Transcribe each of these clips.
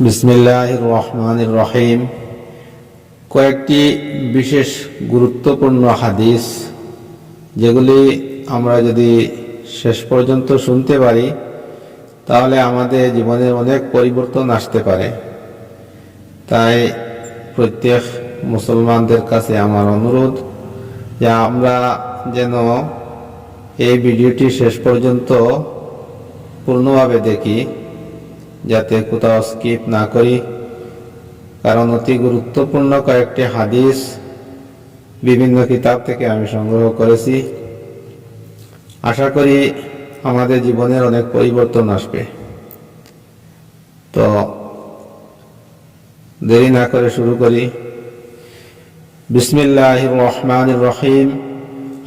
বিসমিল্লাহির রহমানির রহিম। কয়েকটি বিশেষ গুরুত্বপূর্ণ হাদিস যেগুলি আমরা যদি শেষ পর্যন্ত শুনতে পারি তাহলে আমাদের জীবনে অনেক পরিবর্তন আসতে পারে। তাই প্রত্যেক মুসলমানদের কাছে আমার অনুরোধ যে আমরা যেন এই ভিডিওটি শেষ পর্যন্ত পূর্ণভাবে দেখি, যাতে কোথাও স্কিপ না করি, কারণ অতি গুরুত্বপূর্ণ কয়েকটি হাদিস বিভিন্ন কিতাব থেকে আমি সংগ্রহ করেছি। আশা করি আমাদের জীবনের অনেক পরিবর্তন আসবে। তো দেরি না করে শুরু করি। বিসমিল্লাহির রহমানির রহিম।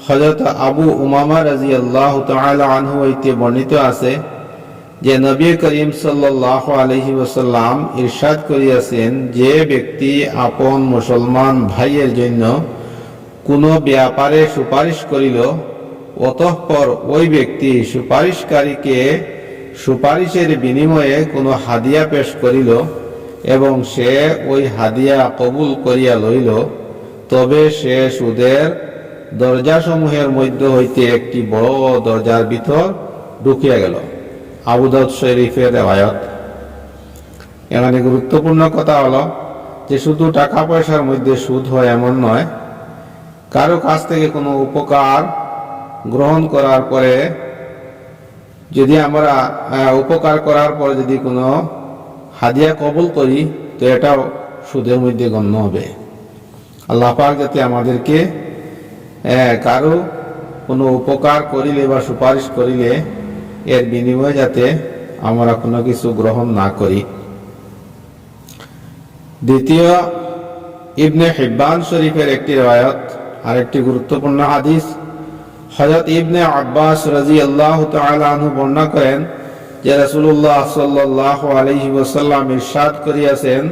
হযরত আবু উমামা রাদিয়াল্লাহু তাআলা আনহু হইতে বর্ণিত আছে যে নবী করিম সাল্লাল্লাহু আলাইহি ওয়াসাল্লাম ইরশাদ করিয়াছেন, যে ব্যক্তি আপন মুসলমান ভাইয়ের জন্য কোনো ব্যাপারে সুপারিশ করিল, অতঃপর ওই ব্যক্তি সুপারিশকারীকে সুপারিশের বিনিময়ে কোনো হাদিয়া পেশ করিল এবং সে ওই হাদিয়া কবুল করিয়া লইল, তবে সে সুদের দরজাসমূহের মধ্য হইতে একটি বড় দরজার ভিতর ঢুকিয়া গেল। আবু দাউদ শরীফের রিওয়ায়াত। এখানে গুরুত্বপূর্ণ কথা হলো যে শুধু টাকা পয়সার মধ্যে সুদ হয় এমন নয়। কারো কাছ থেকে কোনো উপকার গ্রহণ করার পরে যদি আমরা উপকার করার পরে যদি কোনো হাদিয়া কবুল করি তো এটাও সুদের মধ্যে গণ্য হবে। আল্লাহ পাক যাতে আমাদেরকে কারো কোনো উপকার করিলে বা সুপারিশ করিলে এর বিনিময়ে যাতে আমরা কোনো কিছু গ্রহণ না করি। দ্বিতীয়, ইবনে হিব্বান শরীফের একটি রিওয়ায়াত, আরেকটি গুরুত্বপূর্ণ হাদিস। হযরত ইবনে আব্বাস রাদিয়াল্লাহু তাআলা আনহু বর্ণনা করেন যে রাসূলুল্লাহ সাল্লাল্লাহু আলাইহি ওয়াসাল্লাম ইরশাদ করিয়াছেন,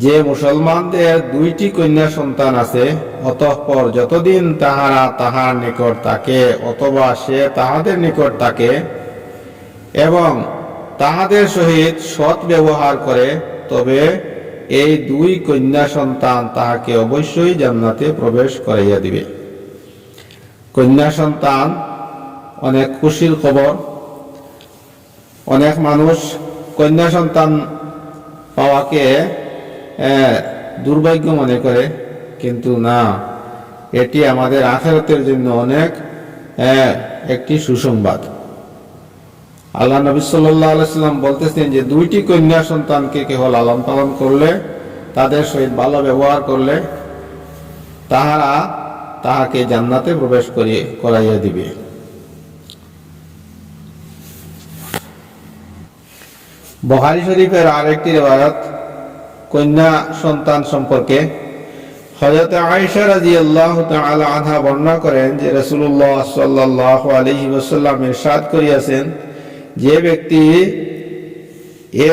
যে মুসলমানদের দুইটি কন্যা সন্তান আছে, অতঃপর যতদিন তাহারা তাহার নিকট থাকে অথবা সে তাহাদের নিকট থাকে এবং তাহাদের সহিত সৎ ব্যবহার করে, তবে এই দুই কন্যা সন্তান তাহাকে অবশ্যই জান্নাতে প্রবেশ করাইয়া দিবে। কন্যা সন্তান অনেক খুশির খবর। অনেক মানুষ কন্যা সন্তান পাওয়াকে দুর্ভাগ্য মনে করে, কিন্তু না, এটি আমাদের আখিরাতের জন্য অনেক একটি সুসংবাদ। আল্লাহ নবী সাল্লাল্লাহু আলাইহি ওয়াসাল্লাম বলতেছেন যে দুইটি কন্যা সন্তানকে কেবল লালন পালন করলে, তাদের সহিত ভালো ব্যবহার করলে তাহাকে জান্নাতে প্রবেশ করাইয়া দিবে। বুখারী শরীফের আরেকটি রিওয়ায়াত কন্যা সন্তান সম্পর্কে। হযরত আয়েশা রাদিয়াল্লাহু তাআলা আনহা বর্ণনা করেন যে রাসূলুল্লাহ সাল্লাল্লাহু আলাইহি ওয়াসাল্লাম ইরশাদ করিয়াছেন, যে ব্যক্তি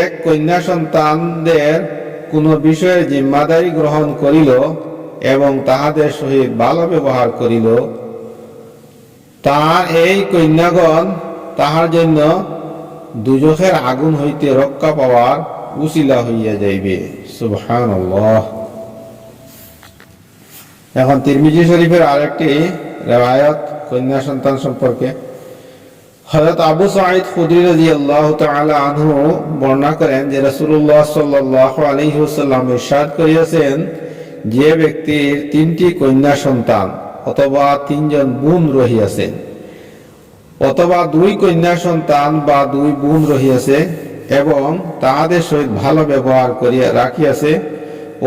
এক কন্যা সন্তানদের কোনো বিষয়ে জিম্মাদারি গ্রহণ করিল এবং তাহাদের সহিত ভালো ব্যবহার করিল, তার এই কন্যাগণ তাহার জন্য দুজখের আগুন হইতে রক্ষা পাওয়ার উসিলা হইয়া যাইবে। সুবহানাল্লাহ। এখন তিরমিজি শরীফের আরেকটি রিওয়ায়াত কন্যা সন্তান সম্পর্কে। হযরত আবু সাঈদ খুদরি রাদিয়াল্লাহু তাআলা আনহু বর্ণনা করেন যে রাসূলুল্লাহ সাল্লাল্লাহু আলাইহি ওয়াসাল্লাম ইরশাদ করিয়াছেন, যে ব্যক্তির তিনটি কন্যা সন্তান অথবা তিনজন বোন রহিয়াছে, অথবা দুই কন্যা সন্তান বা দুই বোন রহিয়াছে এবং তাহাদের সহিত ভালো ব্যবহার করিয়া রাখিয়াছে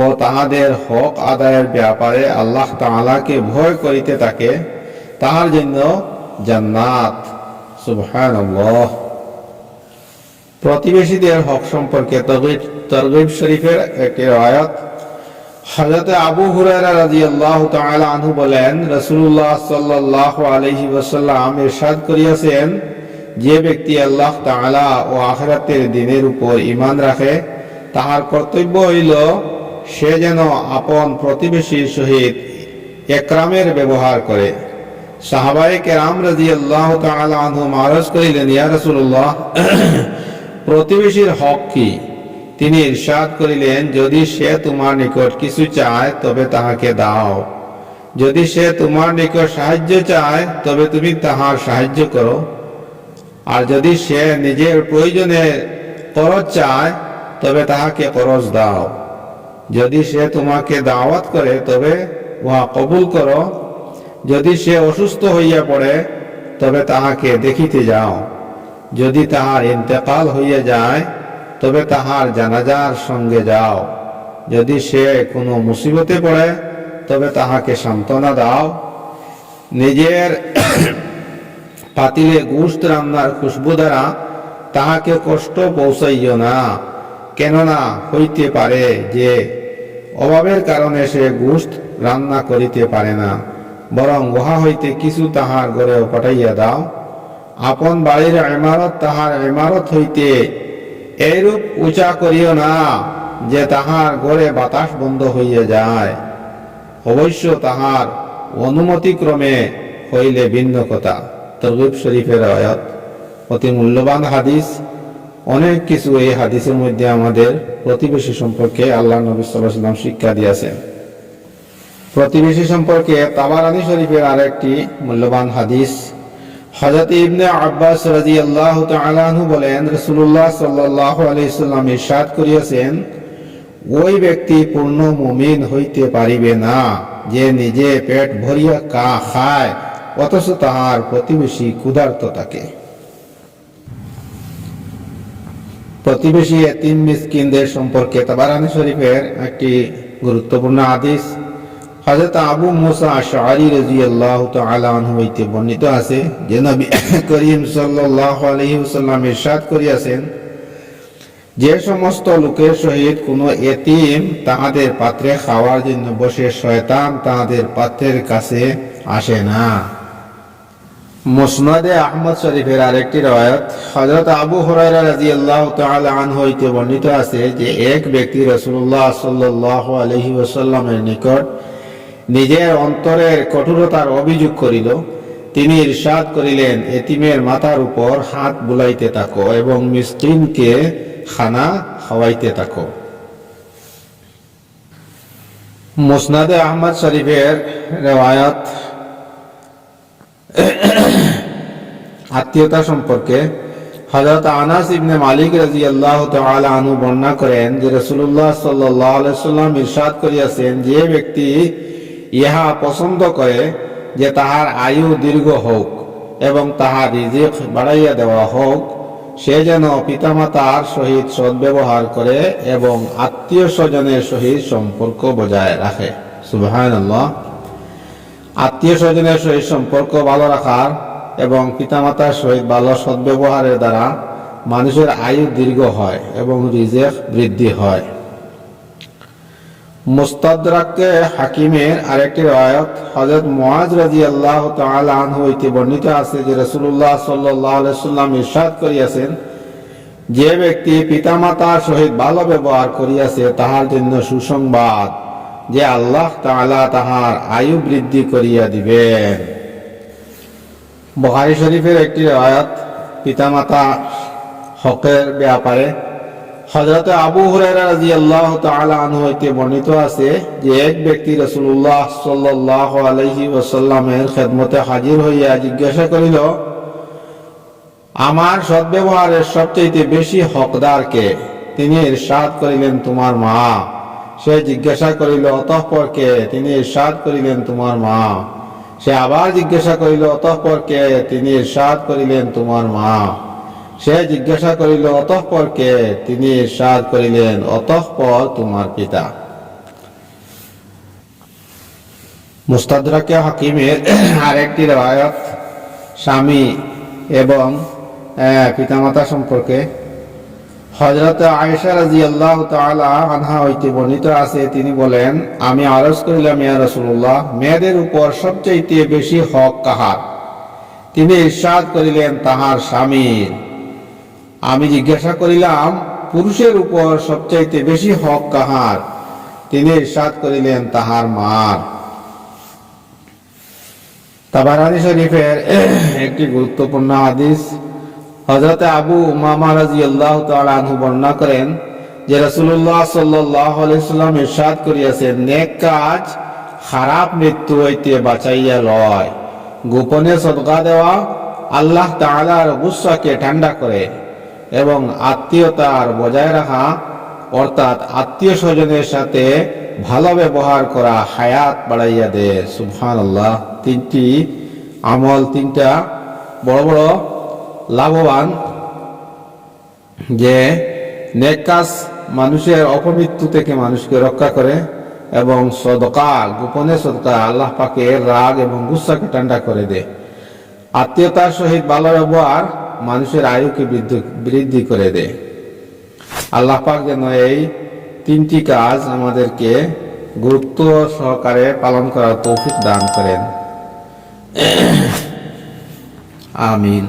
ও তাহাদের হক আদায়ের ব্যাপারে আল্লাহ তাআলাকে ভয় করিতে থাকে, তাহার জন্য জান্নাত। সুবহানাল্লাহ। প্রতিবেশীদের হক সম্পর্কে তারগীব শরীফের একটি রিওয়ায়াত। হযরত আবু হুরায়রা রাদিয়াল্লাহু তাআলা আনহু বলেন, রাসূলুল্লাহ সাল্লাল্লাহু আলাইহি ওয়াসাল্লাম ইরশাদ করিয়াছেন, যে ব্যক্তি আল্লাহ তাআলা ও আখিরাতের দিনের উপর ঈমান রাখে, তাহার কর্তব্য হইল সে যেন আপন প্রতিবেশীর সহিত একরামের ব্যবহার করে। সাহাবায়ে কেরাম রাদিয়াল্লাহু তাআলা আনহুম আরজ করিলেন, ইয়া রাসূলুল্লাহ, প্রতিবেশীর হক কি? তিনি ইরশাদ করিলেন, যদি সে তোমার নিকট কিছু চায় তবে তাহাকে দাও, যদি সে তোমার নিকট সাহায্য চায় তবে তুমি তাহার সাহায্য করো, আর যদি সে নিজের প্রয়োজনে খরচ চায় তবে তাহাকে খরচ দাও। যদি সে তোমাকে দাওয়াত করে তবে উহা কবুল করো, যদি সে অসুস্থ হইয়া পড়ে তবে তাহাকে দেখিতে যাও, যদি তাহার ইন্তেকাল হইয়া যায় তবে তাহার জানাজার সঙ্গে যাও, যদি সে কোনো মুসিবতে পড়ে তবে তাহাকে সান্ত্বনা দাও। নিজের পাতিলে গোশত রান্নার খুশবু দ্বারা তাহাকে কষ্ট পৌঁছাইও না, কেননা হইতে পারে যে অভাবের কারণে সে গোশত রান্না করিতে পারে না, বরং উহা হইতে কিছু তাহার ঘরে পাঠাইয়া দাও। আপন বাড়ির ইমারত তাহার ইমারত হইতে এইরূপ উঁচা করিও না যে তাহার ঘরে বাতাস বন্ধ হইয়া যায়, অবশ্য তাহার অনুমতিক্রমে হইলে ভিন্ন কথা। তরগিব শরীফের আয়াত, অতি মূল্যবান হাদিস। অনেক কিছু এই হাদিসের মধ্যে আমাদের প্রতিবেশী সম্পর্কে আল্লাহ নবী সাল্লাল্লাহু আলাইহি ওয়াসাল্লাম শিক্ষা দিয়েছেন। প্রতিবেশী সম্পর্কে তাবারানী শরীফের আরেকটি মূল্যবান হাদিস, হযরত ইবনে আব্বাস রাদিয়াল্লাহু তাআলা আনহু বলেন, রাসূলুল্লাহ সাল্লাল্লাহু আলাইহি ওয়াসাল্লাম ইরশাদ করিয়াছেন, ওই ব্যক্তি পূর্ণ মুমিন হইতে পারিবে না যে নিজে পেট ভরিয়া খায় অথচ তাহার প্রতিবেশী ক্ষুধার্ত থাকে। প্রতিবেশী এতিম মিসকিনদের সম্পর্কে তাবারানী শরীফের একটি গুরুত্বপূর্ণ হাদিস, হযরত আবু মুসা আশআরী রাদিয়াল্লাহু তাআলা আনহু হইতে বর্ণিত আছে যে নবী করিম সাল্লাল্লাহু আলাইহি ওয়াসাল্লাম ইরশাদ করিয়াছেন, যে সমস্ত লোকের সহিত কোনো এতিম তাহাদের পাত্রে খাওয়ার জন্য বসে, শয়তান তাহাদের পাত্রের কাছে আসে না। মুসনাদে আহমদ শরীফের আরেকটি রওয়ায়াত, হযরত আবু হুরায়রা রাদিয়াল্লাহু তাআলা আনহু হইতে বর্ণিত আছে যে এক ব্যক্তি রাসূলুল্লাহ সাল্লাল্লাহু আলাইহি ওয়াসাল্লামের নিকট নিজের অন্তরের কঠোরতার অভিযোগ করিল। তিনি ইরশাদ করিলেন, এতিমের মাথার উপর হাত বুলাইতে থাকো এবং মিসকিনকে খানা খাওয়াইতে থাকো। মুসনাদে আহমদ শরীফের রওয়ায়াত আত্মীয়তা সম্পর্কে, হযরত আনাস ইবনে মালিক রাদিয়াল্লাহু তাআলা আনহু বর্ণনা করেন যে রাসূলুল্লাহ সাল্লাল্লাহু আলাইহি ওয়াসাল্লাম ইরশাদ করিয়াছেন, যে ব্যক্তি ইহা পছন্দ করে যে তাহার আয়ু দীর্ঘ হোক এবং তাহার রিজিক বাড়াইয়া দেওয়া হোক, সে যেন পিতামাতার সহিত সদ্ব্যবহার করে এবং আত্মীয় স্বজনের সহিত সম্পর্ক বজায় রাখে। সুবহানাল্লাহ। আত্মীয় স্বজনের সহিত সম্পর্ক ভালো রাখার এবং পিতামাতার সহিত ভালো সদ্ব্যবহারের দ্বারা মানুষের আয়ু দীর্ঘ হয় এবং রিজিক বৃদ্ধি হয়। মুস্তাদরাকে হাকিমের আরেকটি রওয়ায়াত, হযরত মুআজ রাদিয়াল্লাহু তাআলা আনহু হইতে বর্ণিত আছে যে রাসূলুল্লাহ সাল্লাল্লাহু আলাইহি ওয়াসাল্লাম ইরশাদ করিয়াছেন, যে ব্যক্তি পিতামাতার সহিত ভালো ব্যবহার করিয়াছে তাহার জন্য সুসংবাদ যে আল্লাহ তাআলা তাহার আয়ু বৃদ্ধি করিয়া দিবেন। বুখারী শরীফের একটি রওয়ায়াত পিতামাতা হকের ব্যাপারে, হযরত আবু হুরায়রা রাদিয়াল্লাহু তাআলা আনহু হইতে বর্ণিত আছে যে এক ব্যক্তি রাসূলুল্লাহ সাল্লাল্লাহু আলাইহি ওয়াসাল্লামের খেদমতে হাজির হইয়া জিজ্ঞাসা করিল, আমার সদ্ব্যবহারের সবচেয়ে বেশি হকদার কে? তিনি ইরশাদ করিলেন, তোমার মা। সে জিজ্ঞাসা করিল, অতঃপর কে? তিনি ইরশাদ করিলেন, তোমার মা। সে আবার জিজ্ঞাসা করিল, অতঃপর কে? তিনি ইরশাদ করিলেন, তোমার মা। সে জিজ্ঞাসা করিল, অতঃপর কে? তিনি ইরশাদ করিলেন, অতঃপর তোমার পিতা। মুস্তাদরাকে হাকিমের আরেকটি রওয়ায়াত স্বামী এবং পিতামাতা সম্পর্কে, হযরত আয়েশা রাদিয়াল্লাহু তাআলা আনহা হইতে বর্ণিত আছে, তিনি বলেন, আমি আরজ করিলাম, ইয়া রাসূলুল্লাহ, মেয়েদের উপর সবচেয়ে বেশি হক কাহার? তিনি ইরশাদ করিলেন, তাহার স্বামীর। আমি জিজ্ঞাসা করিলাম, পুরুষের উপর সবচেয়ে বেশি হক কাহার? তিনি ইরশাদ করিলেন, তাহার মার। তাবারানী শরীফের একটি গুরুত্বপূর্ণ হাদিস, হযরত আবু উমামা রাদিয়াল্লাহু তাআলা আনহু বর্ণনা করেন যে রাসূলুল্লাহ সাল্লাল্লাহু আলাইহি সাল্লাম ইরশাদ করিয়াছেন, নেক কাজ খারাপ মৃত্যু হইতে বাঁচাইয়া লয়। গোপনে সদকা দেওয়া আল্লাহ তাআলার গুসাকে ঠান্ডা করে এবং আত্মীয়তার বজায় রাখা অর্থাৎ আত্মীয় স্বজনের সাথে ভালো ব্যবহার করা হায়াত বাড়াইয়া দেয়। সুবহানাল্লাহ। তিনটি আমল, তিনটা বড় বড় লাভবান, যে নেক কাজ মানুষের অপমৃত্যু থেকে মানুষকে রক্ষা করে এবং সদকা, গোপনে সদকা আল্লাহ পাকের রাগ এবং গুসাকে ঠান্ডা করে দেয়। আত্মীয়তার সহিত ভালো ব্যবহার মানুষের আয়ুকে বৃদ্ধি করে দেয়। আল্লাহ পাক যেন এই তিনটি কাজ আমাদেরকে গুরুত্ব সহকারে পালন করার তৌফিক দান করেন। আমিন।